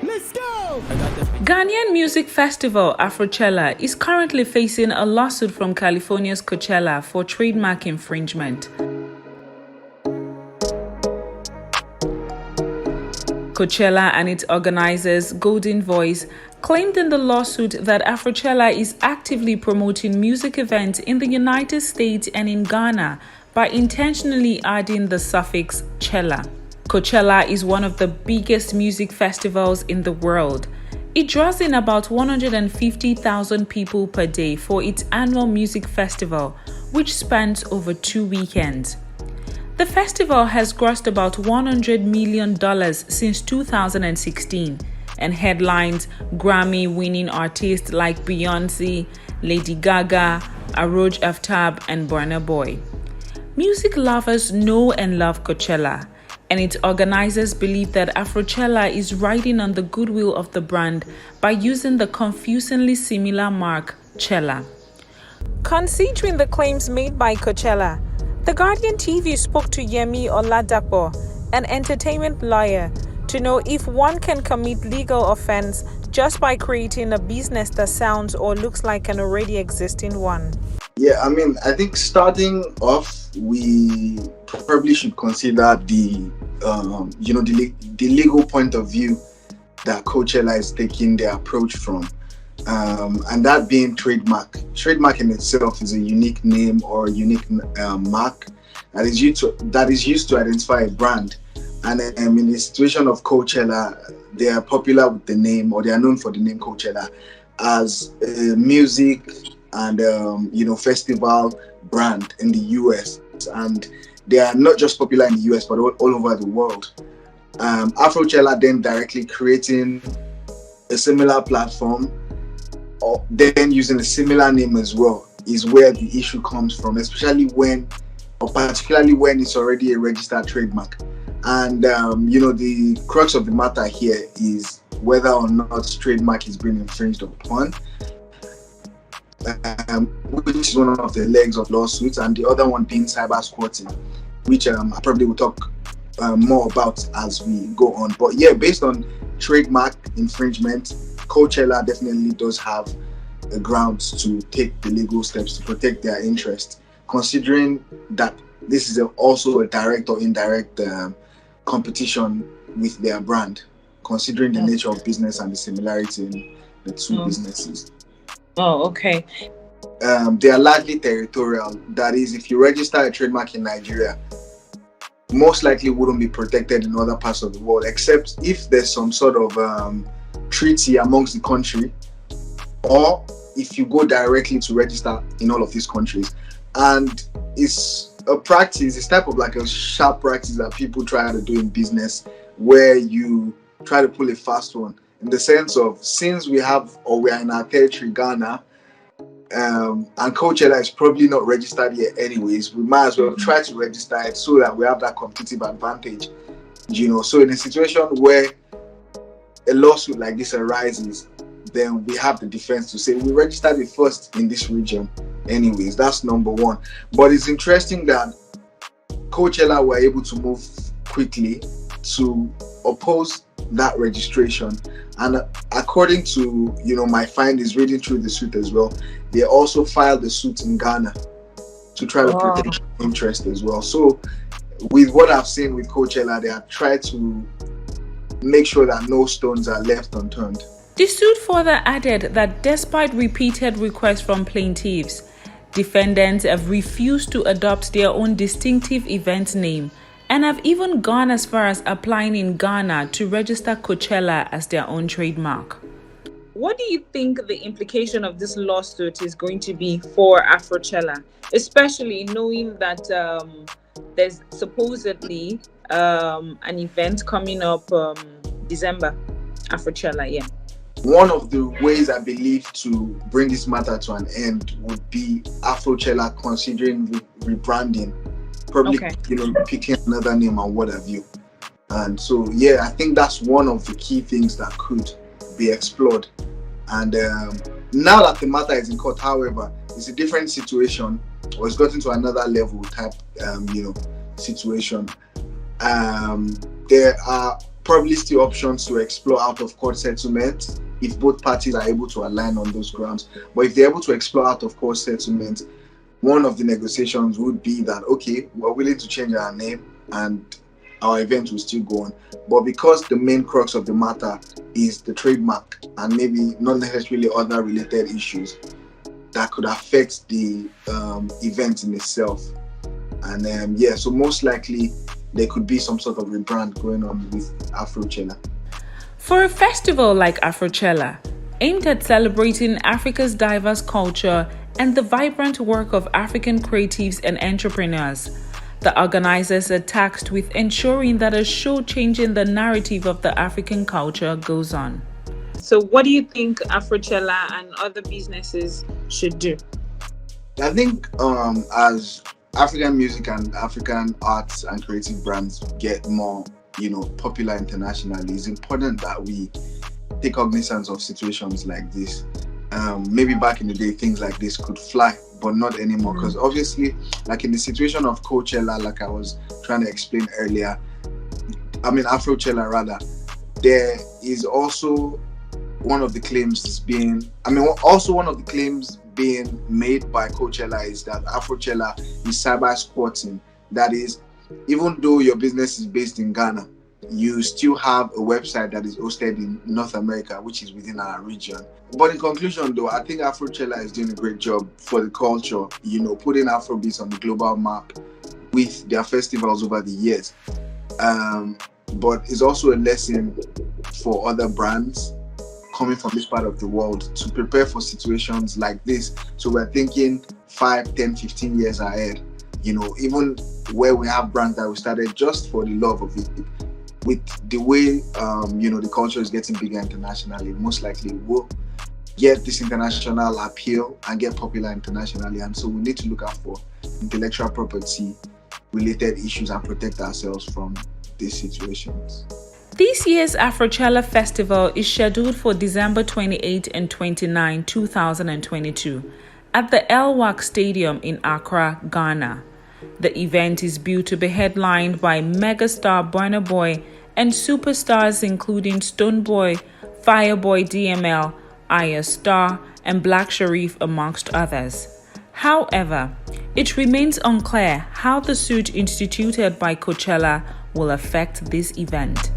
Let's go! Ghanaian music festival Afrochella is currently facing a lawsuit from California's Coachella for trademark infringement. Coachella and its organizers, Goldenvoice, claimed in the lawsuit that Afrochella is actively promoting music events in the United States and in Ghana by intentionally adding the suffix CHELLA. Coachella is one of the biggest music festivals in the world. It draws in about 150,000 people per day for its annual music festival, which spans over 2 weekends. The festival has grossed about $100 million since 2016 and headlines Grammy-winning artists like Beyoncé, Lady Gaga, Aroj Aftab, and Burna Boy. Music lovers know and love Coachella, and its organizers believe that Afrochella is riding on the goodwill of the brand by using the confusingly similar mark CHELLA. Considering the claims made by Coachella, The Guardian TV spoke to Yemi Oladapo, an entertainment lawyer, to know if one can commit legal offense just by creating a business that sounds or looks like an already existing one. Yeah, I think starting off, we probably should consider the legal point of view that Coachella is taking their approach from. And that being trademark. Trademark in itself is a unique name or a unique mark that is used to identify a brand. And in the situation of Coachella, they are popular with the name, or they are known for the name Coachella as a music and festival brand in the US. And they are not just popular in the US, but all over the world. Afrochella then directly creating a similar platform, or then using a similar name as well, is where the issue comes from, particularly when it's already a registered trademark. And the crux of the matter here is whether or not trademark is being infringed upon, which is one of the legs of lawsuits, and the other one being cyber squatting, which I probably will talk more about as we go on. But yeah, based on trademark infringement, Coachella definitely does have the grounds to take the legal steps to protect their interest, considering that this is also a direct or indirect competition with their brand, considering the nature of business and the similarity in the two businesses. Oh, okay. They are largely territorial. That is, if you register a trademark in Nigeria, most likely wouldn't be protected in other parts of the world, except if there's some sort of treaty amongst the country, or if you go directly to register in all of these countries. And it's a practice, it's type of like a sharp practice that people try to do in business, where you try to pull a fast one, in the sense of, since we are in our territory, Ghana, and Coachella is probably not registered yet anyways, we might as well try to register it so that we have that competitive advantage, So in a situation where a lawsuit like this arises, then we have the defense to say we registered it first in this region anyways. That's number one. But it's interesting that Coachella were able to move quickly to oppose that registration, and according to my findings reading through the suit as well, they also filed the suit in Ghana to try to protect interest as well. So with what I've seen with Coachella, they have tried to make sure that no stones are left unturned. The suit further added that despite repeated requests from plaintiffs, defendants have refused to adopt their own distinctive event name and have even gone as far as applying in Ghana to register Coachella as their own trademark. What do you think the implication of this lawsuit is going to be for Afrochella, especially knowing that there's supposedly an event coming up December, Afrochella, yeah. One of the ways I believe to bring this matter to an end would be Afrochella considering rebranding, probably picking another name and what have you. And so yeah, I think that's one of the key things that could be explored. And now that the matter is in court, however, it's a different situation, or it's gotten to another level type situation. There are probably still options to explore out of court settlement if both parties are able to align on those grounds. But if they're able to explore out of court settlement, one of the negotiations would be that, okay, we're willing to change our name and our event will still go on. But because the main crux of the matter is the trademark and maybe not necessarily other related issues that could affect the event in itself. And so most likely there could be some sort of rebrand going on with Afrochella. For a festival like Afrochella, aimed at celebrating Africa's diverse culture and the vibrant work of African creatives and entrepreneurs, the organizers are tasked with ensuring that a show changing the narrative of the African culture goes on. So what do you think Afrochella and other businesses should do? I think as African music and African arts and creative brands get more, popular internationally, it's important that we take cognizance of situations like this. Maybe back in the day, things like this could fly, but not anymore. Because obviously, like in the situation of Coachella, like I was trying to explain earlier, Afrochella rather, there is also one of the claims being made by Coachella is that Afrochella is cyber squatting. That is, even though your business is based in Ghana, you still have a website that is hosted in North America, which is within our region. But in conclusion, though, I think Afrochella is doing a great job for the culture, putting Afrobeats on the global map with their festivals over the years. But it's also a lesson for other brands coming from this part of the world to prepare for situations like this. So we're thinking 5, 10, 15 years ahead, even where we have brands that we started just for the love of it. With the way, the culture is getting bigger internationally, most likely we'll get this international appeal and get popular internationally. And so we need to look out for intellectual property related issues and protect ourselves from these situations. This year's Afrochella Festival is scheduled for December 28 and 29, 2022 at the El-Wak Stadium in Accra, Ghana. The event is billed to be headlined by megastar Burna Boy and superstars including Stonebwoy, Fireboy DML, Aya Star, and Black Sharif, amongst others. However, it remains unclear how the suit instituted by Coachella will affect this event.